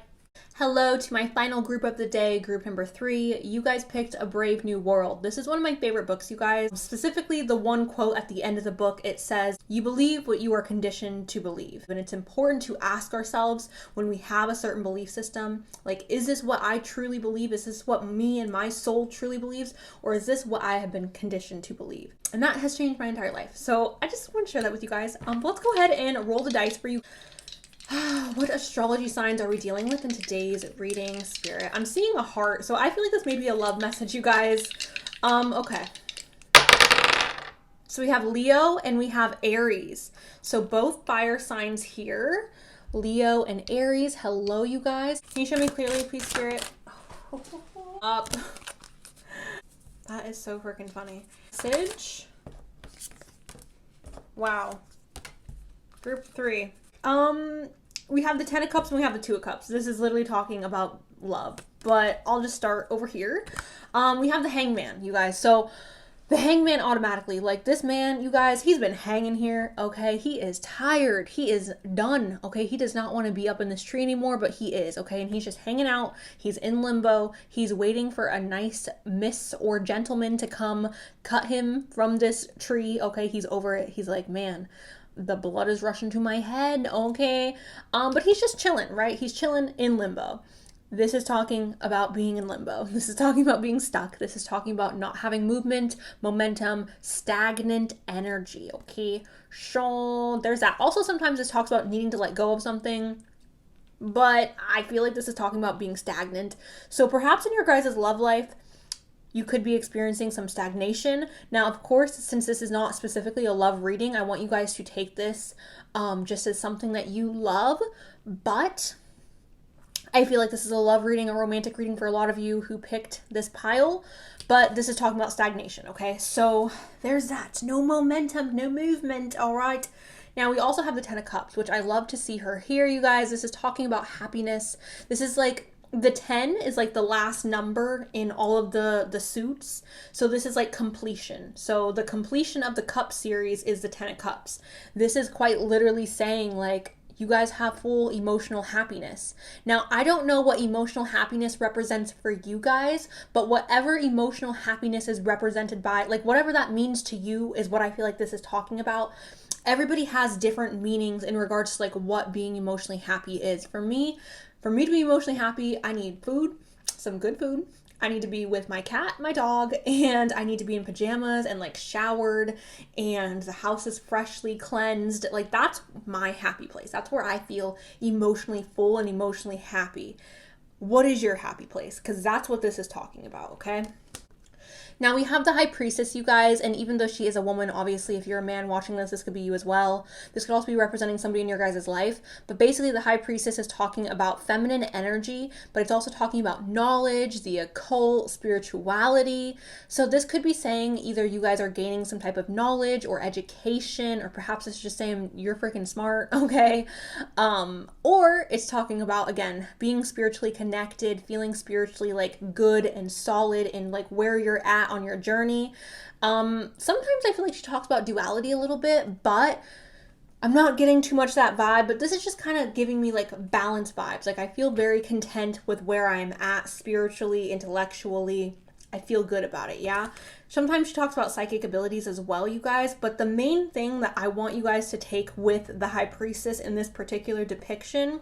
Hello to my final group of the day, group number 3. You guys picked A Brave New World. This is one of my favorite books, you guys. Specifically, the one quote at the end of the book, it says, "You believe what you are conditioned to believe." And it's important to ask ourselves when we have a certain belief system, like, is this what I truly believe? Is this what me and my soul truly believes? Or is this what I have been conditioned to believe? And that has changed my entire life. So I just want to share that with you guys. Let's go ahead and roll the dice for you. What astrology signs are we dealing with in today's reading, Spirit? I'm seeing a heart, so I feel like this may be a love message, you guys. Okay. So we have Leo and we have Aries. So both fire signs here. Leo and Aries. Hello, you guys. Can you show me clearly, please, Spirit? Up. That is so freaking funny. Message. Wow. Group 3. We have the 10 of Cups and we have the 2 of Cups. This is literally talking about love, but I'll just start over here. We have the Hangman, you guys. So the Hangman automatically, like this man, you guys, he's been hanging here, okay? He is tired. He is done, okay? He does not want to be up in this tree anymore, but he is, okay? And he's just hanging out. He's in limbo. He's waiting for a nice miss or gentleman to come cut him from this tree, okay? He's over it. He's like, man, the blood is rushing to my head, okay? But he's just chilling, right? He's chilling in limbo. This is talking about being in limbo. This is talking about being stuck. This is talking about not having movement, momentum, stagnant energy, okay? So there's that. Also, sometimes this talks about needing to let go of something, but I feel like this is talking about being stagnant. So perhaps in your guys' love life, you could be experiencing some stagnation. Now, of course, since this is not specifically a love reading, I want you guys to take this just as something that you love. But I feel like this is a love reading, a romantic reading for a lot of you who picked this pile. But this is talking about stagnation, okay? So there's that. No momentum, no movement, all right? Now, we also have the 10 of Cups, which I love to see her here, you guys. This is talking about happiness. This is like, the 10 is like the last number in all of the suits. So this is like completion. So the completion of the Cup series is the 10 of Cups. This is quite literally saying like, you guys have full emotional happiness. Now, I don't know what emotional happiness represents for you guys, but whatever emotional happiness is represented by, like whatever that means to you is what I feel like this is talking about. Everybody has different meanings in regards to like what being emotionally happy is. For me to be emotionally happy, I need food, some good food. I need to be with my cat, my dog, and I need to be in pajamas and like showered and the house is freshly cleansed. Like that's my happy place. That's where I feel emotionally full and emotionally happy. What is your happy place? Because that's what this is talking about, okay? Now we have the High Priestess, you guys, and even though she is a woman, obviously if you're a man watching this, this could be you as well. This could also be representing somebody in your guys' life. But basically the High Priestess is talking about feminine energy, but it's also talking about knowledge, the occult, spirituality. So this could be saying either you guys are gaining some type of knowledge or education, or perhaps it's just saying you're freaking smart, okay? Or it's talking about, again, being spiritually connected, feeling spiritually like good and solid in like where you're at on your journey. Sometimes I feel like she talks about duality a little bit, but I'm not getting too much that vibe. But this is just kind of giving me like balanced vibes. Like I feel very content with where I'm at spiritually, intellectually. I feel good about it, yeah? Sometimes she talks about psychic abilities as well, you guys. But the main thing that I want you guys to take with the High Priestess in this particular depiction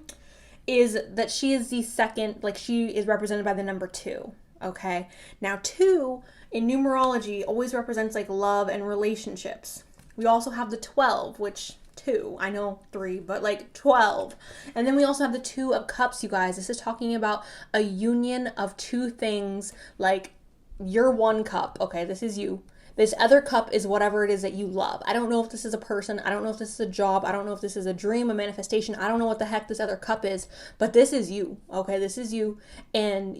is that she is the second, like she is represented by the number 2. Okay, now 2 in numerology always represents like love and relationships. We also have the 12, which 2, I know 3, but like 12. And then we also have the 2 of Cups, you guys. This is talking about a union of 2 things, like your 1 cup. Okay, this is you. This other cup is whatever it is that you love. I don't know if this is a person. I don't know if this is a job. I don't know if this is a dream, a manifestation. I don't know what the heck this other cup is, but this is you, okay? This is you and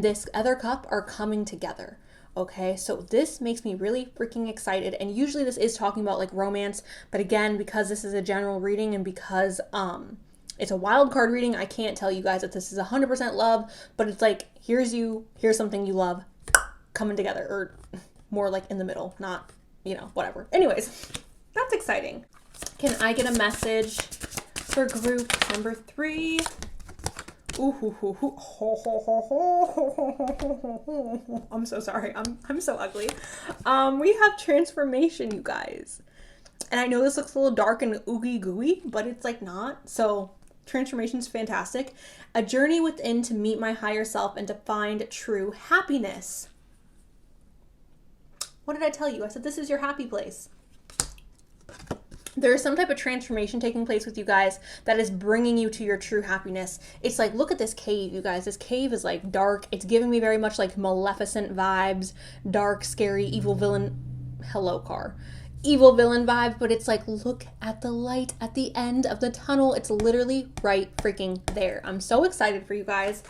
this other cup are coming together, okay? So this makes me really freaking excited, and usually this is talking about like romance, but again, because this is a general reading and because it's a wild card reading, I can't tell you guys that this is 100% love, but it's like, here's you, here's something you love coming together, or more like in the middle, not, you know, whatever. Anyways, that's exciting. Can I get a message for group number 3? Ooh, hoo, hoo, hoo. Ho, ho, ho, ho, ho, ho, ho, ho. I'm so sorry. I'm so ugly. We have transformation, you guys. And I know this looks a little dark and oogie gooey, but it's like not. So transformation is fantastic. A journey within to meet my higher self and to find true happiness. What did I tell you? I said this is your happy place. There is some type of transformation taking place with you guys that is bringing you to your true happiness. It's like, look at this cave, you guys. This cave is like dark. It's giving me very much like Maleficent vibes, dark, scary, evil villain. Hello, car. Evil villain vibes, but it's like, look at the light at the end of the tunnel. It's literally right freaking there. I'm so excited for you guys.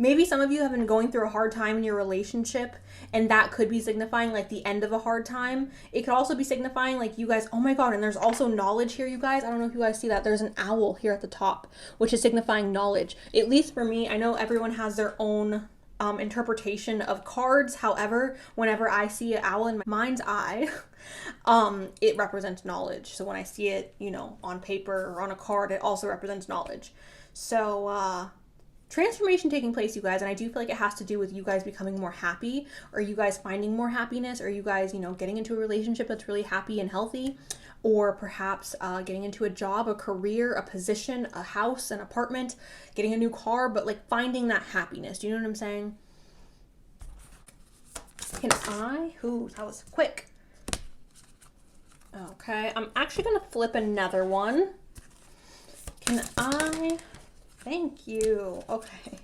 Maybe some of you have been going through a hard time in your relationship, and that could be signifying like the end of a hard time. It could also be signifying like you guys, oh my God, and there's also knowledge here, you guys. I don't know if you guys see that. There's an owl here at the top, which is signifying knowledge. At least for me, I know everyone has their own interpretation of cards. However, whenever I see an owl in my mind's eye, it represents knowledge. So when I see it, you know, on paper or on a card, it also represents knowledge. So, transformation taking place, you guys, and I do feel like it has to do with you guys becoming more happy, or you guys finding more happiness, or you guys, you know, getting into a relationship that's really happy and healthy, or perhaps getting into a job, a career, a position, a house, an apartment, getting a new car, but like finding that happiness. Do you know what I'm saying? Can I? Ooh, that was quick. Okay, I'm actually gonna flip another one. Can I? Thank you. Okay.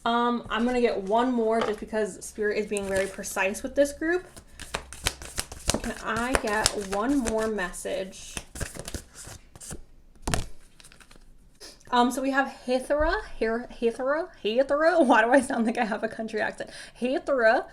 I'm gonna get one more just because Spirit is being very precise with this group. Can I get one more message? So we have Hethera. Why do I sound like I have a country accent? Hethera.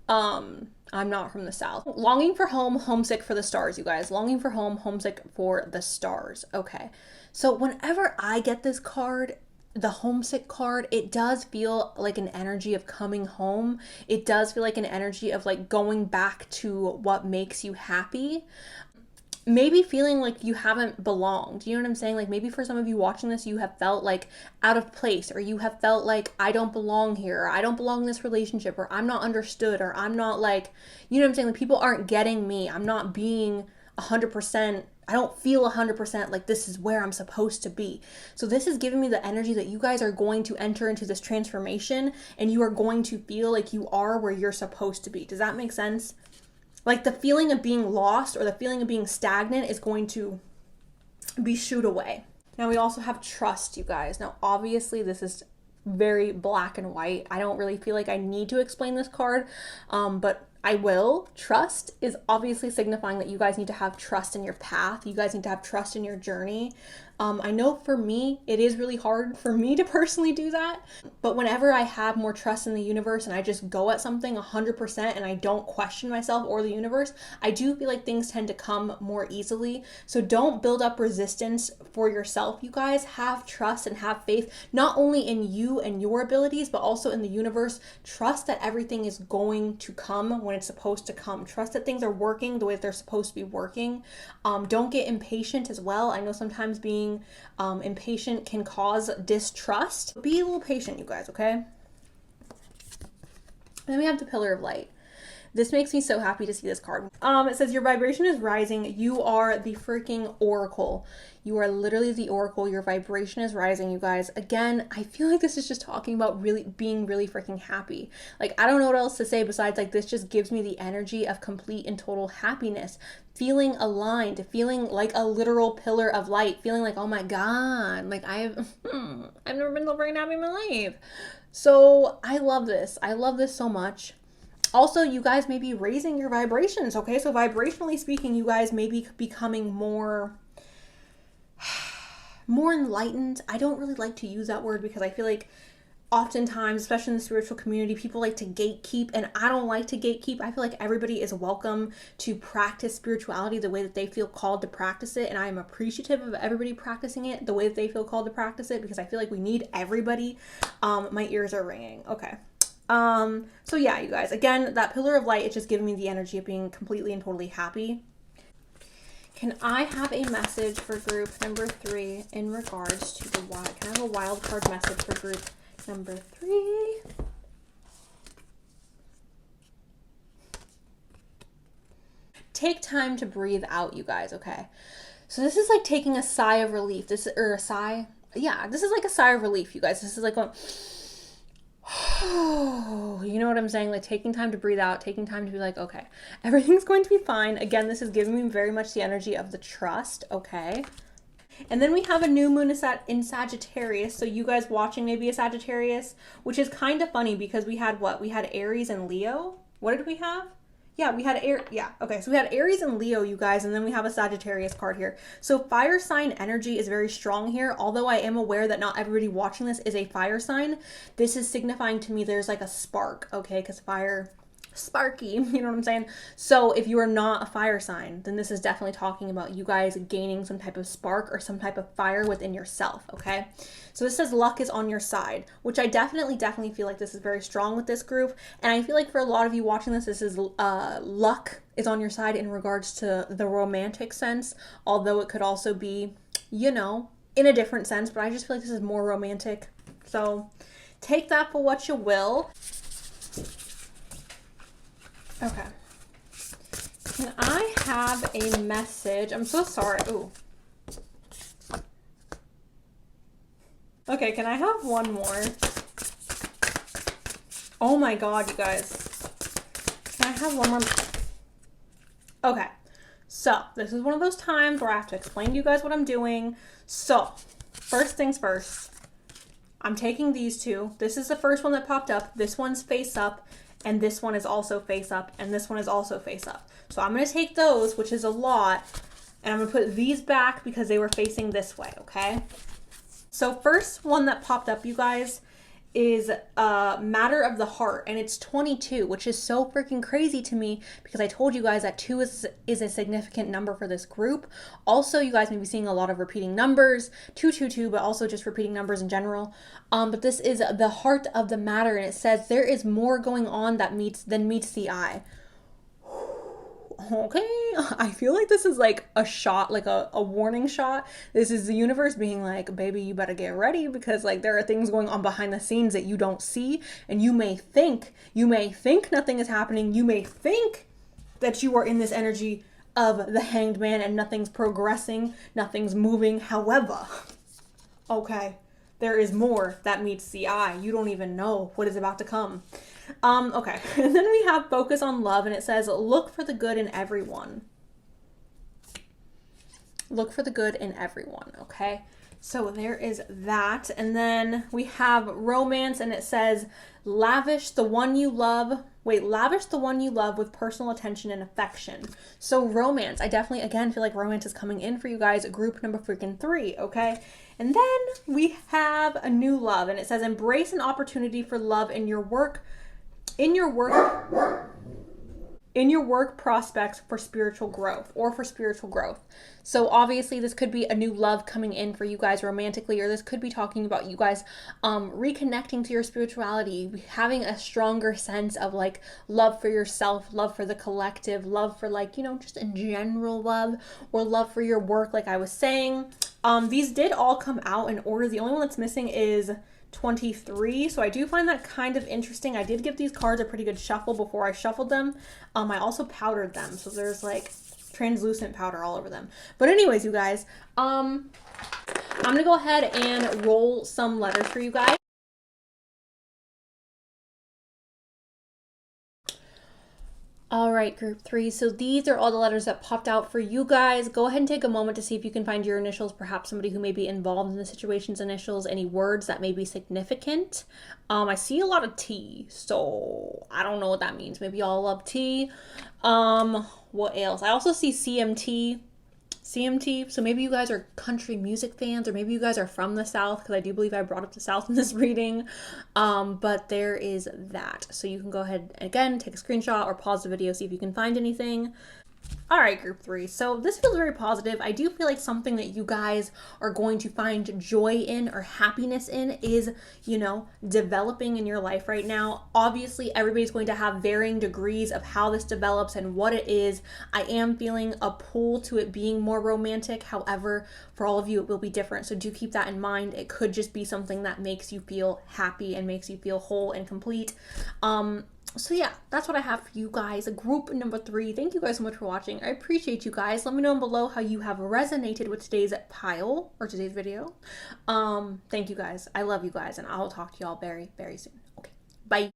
I'm not from the South. Longing for home, homesick for the stars, you guys. Longing for home, homesick for the stars. Okay. So whenever I get this card, the homesick card, it does feel like an energy of coming home. It does feel like an energy of like going back to what makes you happy. Maybe feeling like you haven't belonged. You know what I'm saying? Like maybe for some of you watching this, you have felt like out of place, or you have felt like I don't belong here, or I don't belong in this relationship, or I'm not understood, or I'm not like, you know what I'm saying? Like people aren't getting me. I'm not being 100%. I don't feel 100% like this is where I'm supposed to be. So this is giving me the energy that you guys are going to enter into this transformation, and you are going to feel like you are where you're supposed to be. Does that make sense? Like the feeling of being lost or the feeling of being stagnant is going to be shooed away. Now we also have trust, you guys. Now obviously this is very black and white. I don't really feel like I need to explain this card, but I will. Trust is obviously signifying that you guys need to have trust in your path. You guys need to have trust in your journey. I know for me, it is really hard for me to personally do that. But whenever I have more trust in the universe and I just go at something 100% and I don't question myself or the universe, I do feel like things tend to come more easily. So don't build up resistance for yourself, you guys. Have trust and have faith, not only in you and your abilities, but also in the universe. Trust that everything is going to come when it's supposed to come. Trust that things are working the way that they're supposed to be working. Don't get impatient as well. I know sometimes being impatient can cause distrust. Be a little patient, you guys, okay? Then we have the Pillar of Light. This makes me so happy to see this card. It says your vibration is rising. You are the freaking oracle. You are literally the oracle. Your vibration is rising, you guys. Again, I feel like this is just talking about really being really freaking happy. Like, I don't know what else to say besides like this just gives me the energy of complete and total happiness. Feeling aligned, feeling like a literal pillar of light, feeling like, oh my God, like I've never been so freaking happy in my life. So I love this. I love this so much. Also, you guys may be raising your vibrations, okay? So vibrationally speaking, you guys may be becoming more enlightened. I don't really like to use that word because I feel like oftentimes, especially in the spiritual community, people like to gatekeep, and I don't like to gatekeep. I feel like everybody is welcome to practice spirituality the way that they feel called to practice it, and I am appreciative of everybody practicing it the way that they feel called to practice it because I feel like we need everybody. My ears are ringing. Okay. So yeah, you guys, again, that Pillar of Light, it's just giving me the energy of being completely and totally happy. Can I have a message for group number 3 in regards to the wild? Can I have a wild card message for group number 3? Take time to breathe out, you guys, okay? So this is like taking a sigh of relief. This is like a sigh of relief, you guys. This is like going, you know what I'm saying? Like taking time to breathe out, taking time to be like, okay, everything's going to be fine. Again, this is giving me very much the energy of the trust, okay? And then we have a new moon in Sagittarius. So you guys watching maybe a Sagittarius, which is kind of funny because we had what? We had Aries and Leo. What did we have? Yeah, we had okay, so we had Aries and Leo, you guys, and then we have a Sagittarius card here. So fire sign energy is very strong here, although I am aware that not everybody watching this is a fire sign. This is signifying to me there's like a spark, okay, because fire, sparky, you know what I'm saying? So if you are not a fire sign, then this is definitely talking about you guys gaining some type of spark or some type of fire within yourself, okay? So this says luck is on your side, which I definitely feel like this is very strong with this group. And I feel like for a lot of you watching this, this is luck is on your side in regards to the romantic sense, although it could also be, you know, in a different sense, but I just feel like this is more romantic. So take that for what you will. Okay. Can I have a message? I'm so sorry. Ooh. Okay, can I have one more? Oh my god, you guys. Can I have one more? Okay. So, this is one of those times where I have to explain to you guys what I'm doing. So, first things first. I'm taking these two. This is the first one that popped up. This one's face up. And this one is also face up, and this one is also face up. So I'm going to take those, which is a lot, and I'm going to put these back because they were facing this way, okay? So first one that popped up, you guys, is Matter of the Heart, and it's 22, which is so freaking crazy to me because I told you guys that 2 is a significant number for this group. Also, you guys may be seeing a lot of repeating numbers, 222, but also just repeating numbers in general. But this is the heart of the matter, and it says there is more going on than meets the eye. Okay, I feel like this is like a shot, like a warning shot. This is the universe being like, baby, you better get ready because like there are things going on behind the scenes that you don't see, and you may think nothing is happening. You may think that you are in this energy of the Hanged Man and nothing's progressing, nothing's moving. However, okay, there is more that meets the eye. You don't even know what is about to come. Okay, and then we have Focus on Love, and it says, look for the good in everyone. Look for the good in everyone, okay? So there is that, and then we have Romance, and it says, lavish the one you love with personal attention and affection. So romance, I definitely, again, feel like romance is coming in for you guys, group number freaking 3, okay? And then we have a new love, and it says, embrace an opportunity for love in your work prospects for spiritual growth. So obviously this could be a new love coming in for you guys romantically, or this could be talking about you guys reconnecting to your spirituality, having a stronger sense of like love for yourself, love for the collective, love for like, you know, just in general love, or love for your work like I was saying. These did all come out in order. The only one that's missing is 23, so I do find that kind of interesting. I did give these cards a pretty good shuffle before I shuffled them. I also powdered them, so there's like translucent powder all over them. But anyways, you guys, I'm gonna go ahead and roll some letters for you guys. All right, group 3. So these are all the letters that popped out for you guys. Go ahead and take a moment to see if you can find your initials, perhaps somebody who may be involved in the situation's initials, any words that may be significant. I see a lot of T, so I don't know what that means. Maybe y'all love T. What else? I also see CMT. So maybe you guys are country music fans, or maybe you guys are from the South, because I do believe I brought up the South in this reading. But there is that. So you can go ahead and again take a screenshot or pause the video, see if you can find anything. All right, group 3. So this feels very positive. I do feel like something that you guys are going to find joy in or happiness in is, developing in your life right now. Obviously, everybody's going to have varying degrees of how this develops and what it is. I am feeling a pull to it being more romantic. However, for all of you, it will be different. So do keep that in mind. It could just be something that makes you feel happy and makes you feel whole and complete. So yeah, that's what I have for you guys. Group number 3. Thank you guys so much for watching. I appreciate you guys. Let me know below how you have resonated with today's pile or today's video. Thank you guys. I love you guys, and I'll talk to y'all very, very soon. Okay, bye.